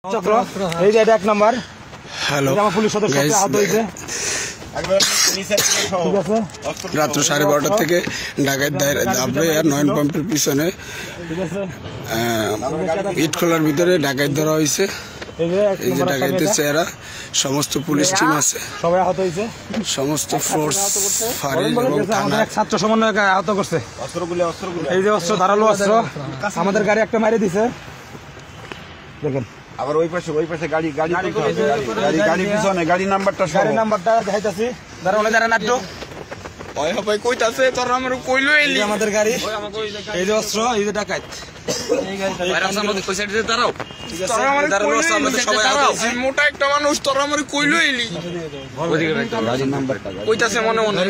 এক number hello police সদস্য আহত হয়েছে। রাত্র 12:30 থেকে ডাকাত দাবড়ে আর নয়ন পাম্পের পিছনে ইট খোলার ভিতরে ডাকাত ধরা হয়েছে। এই যে ডাকাতের চেহারা, সমস্ত পুলিশ টিম আছে, সবাই আহত হয়েছে, সমস্ত ফোর্স ফাঁড়ির এবং থানার ছাত্র সমন্বয়ক আহত করছে। এই যে অস্ত্র, ধারালো অস্ত্র, আমাদের গাড়ি একটা মারে দিছে। দেখেন আবার ওই পাশে গাড়ি পিছনে গাড়ি নাম্বারটা দেখাইতাছি। দাঁড়া নাট্য কইতাছে তোরা আমার কইলো এলি আমাদের গাড়ি। এই যে অস্ত্র, এই যে ডাকাত, মোটা একটা মানুষ, তোরা আমার কইলো এলি কইতাছে মনে মনে।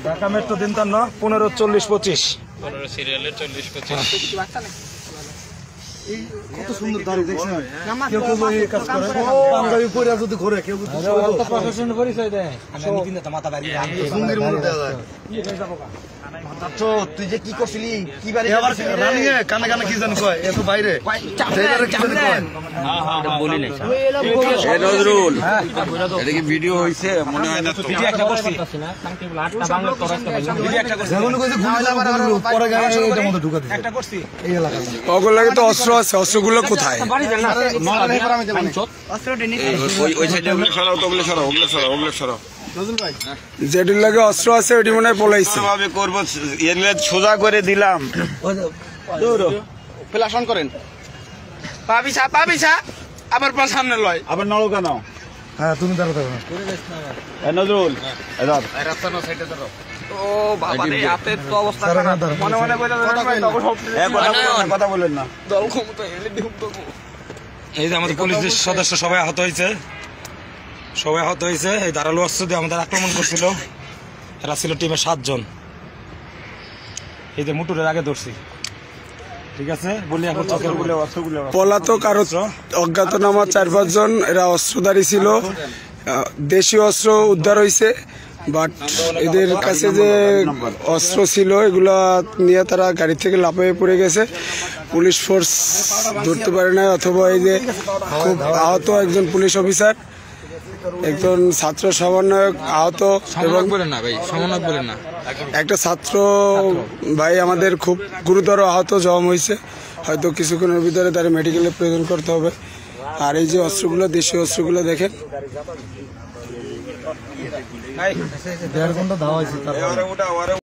ঢাকা মেট্রো দিন 15:40-25 সিরিয়ালের 40-25। কত সুন্দর দাড়ি দেখছেন? প্রশাসন পরিচয় দেয়। মাথা বাড়ি তুই যে কি করছিলি, কি বাড়ি কানে কানে কি জানি কয় এত বাইরে বলি নাই নজরুল, এটা কি ভিডিও হয়েছে মনে হয় না তো? ভিডিও একটা করছি, একটা করছি। ওগুলোকে তো অস্ত্র আছে, অস্ত্রগুলো কোথায়? যেটির লাগে অস্ত্র আছে ওটি মনে হয় পলাইছে। করবো সোজা করে দিলাম। ফ্ল্যাশন করেন, পাবিছা আবার পা সামনে লয়, আবার নড়ো কেন? হ্যাঁ তুমি দাঁড়া নজরুল ও বাবা রে, হাতের তো অবস্থা খারাপ। মনে মনে কথা বলেন না। দল ক্ষমতা এলে দিন তো। এই যে আমাদের পুলিশের সদস্য সবাই আহত হয়েছে, সবাই আহত হয়েছে। এই ধারালো অস্ত্র দিয়ে আমাদের আক্রমণ করছিল। এরা ছিল টিমের 7 জন। এই যে মুটুরের আগে ধরছি, ঠিক আছে বলি। এখন পলাতক আরো অজ্ঞাতনামা 4-5 জন, এরা অস্ত্রধারী ছিল। দেশীয় অস্ত্র উদ্ধার হয়েছে, বাট এদের কাছে যে অস্ত্র ছিল এগুলা নিয়ে তারা গাড়ি থেকে লাফিয়ে পড়ে গেছে। পুলিশ ফোর্স ধরতে পারে না, অথবা এই যে খুব আহত একজন পুলিশ অফিসার, একজন ছাত্র সমন্বয়ক আহত, এবং একটা ছাত্র ভাই আমাদের খুব গুরুতর আহত জম হয়েছে। হয়তো কিছুক্ষণের ভিতরে তারা মেডিকেলে প্রেজেন্ট করতে হবে। আর এই যে অস্ত্রগুলো, দেশীয় অস্ত্রগুলো দেখেন, 1.5 ঘন্টা ধাওয়া হয়েছে।